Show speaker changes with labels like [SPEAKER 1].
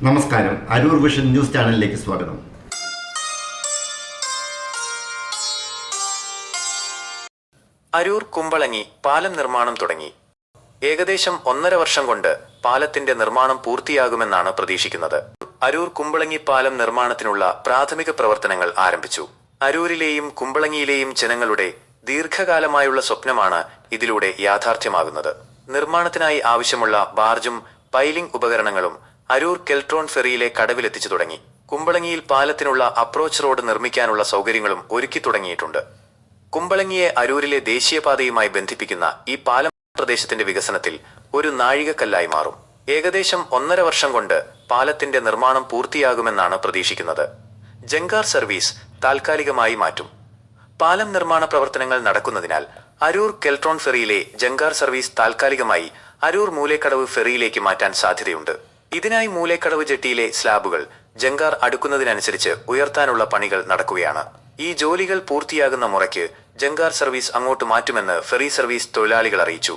[SPEAKER 1] നമസ്കാരം, Aroor vision news ചാനലിലേക്ക് സ്വാഗതം.
[SPEAKER 2] അരൂർ കുമ്പളങ്ങി പാലം നിർമ്മാണം തുടങ്ങി. ഏകദേശം 1.5 വർഷം കൊണ്ട് പാലത്തിന്റെ നിർമ്മാണം പൂർത്തിയാകുമെന്നാണ് പ്രതീക്ഷിക്കുന്നത്. അരൂർ കുമ്പളങ്ങി പാലം നിർമ്മാണത്തിനുള്ള പ്രാഥമിക പ്രവർത്തനങ്ങൾ ആരംഭിച്ചു. അരൂരിലെയും കുമ്പളങ്ങിയിലെയും ജനങ്ങളുടെ ദീർഘകാലമായുള്ള സ്വപ്നമാണ് ഇതിലൂടെ യാഥാർത്ഥ്യമാകുന്നത്. നിർമ്മാണത്തിനായി ആവശ്യമുള്ള ബാർജും പൈലിംഗ് ഉപകരണങ്ങളും അരൂർ കെൽട്രോൺ ഫെറിയിലെ കടവിലെത്തിച്ചു തുടങ്ങി. കുമ്പളങ്ങിയിൽ പാലത്തിനുള്ള അപ്രോച്ച് റോഡ് നിർമ്മിക്കാനുള്ള സൗകര്യങ്ങളും ഒരുക്കി തുടങ്ങിയിട്ടുണ്ട്. കുമ്പളങ്ങിയെ അരൂരിലെ ദേശീയപാതയുമായി ബന്ധിപ്പിക്കുന്ന ഈ പാലം പ്രദേശത്തിന്റെ വികസനത്തിൽ ഒരു നാഴികക്കല്ലായി മാറും. ഏകദേശം 1.5 വർഷം കൊണ്ട് പാലത്തിന്റെ നിർമ്മാണം പൂർത്തിയാകുമെന്നാണ് പ്രതീക്ഷിക്കുന്നത്. ജങ്കാർ സർവീസ് താൽക്കാലികമായി മാറ്റും. പാലം നിർമ്മാണ പ്രവർത്തനങ്ങൾ നടക്കുന്നതിനാൽ അരൂർ കെൽട്രോൺ ഫെറിയിലെ ജങ്കാർ സർവീസ് താൽക്കാലികമായി അരൂർ മൂലേക്കടവ് ഫെറിയിലേക്ക് മാറ്റാൻ സാധ്യതയുണ്ട്. ഇതിനായി മൂലേക്കടവ് ജെട്ടിയിലെ സ്ലാബുകൾ ജങ്കാർ അടുക്കുന്നതിനനുസരിച്ച് ഉയർത്താനുള്ള പണികൾ നടക്കുകയാണ്. ഈ ജോലികൾ പൂർത്തിയാകുന്ന മുറയ്ക്ക് ജങ്കാർ സർവീസ് അങ്ങോട്ട് മാറ്റുമെന്ന് ഫെറി സർവീസ് തൊഴിലാളികൾ അറിയിച്ചു.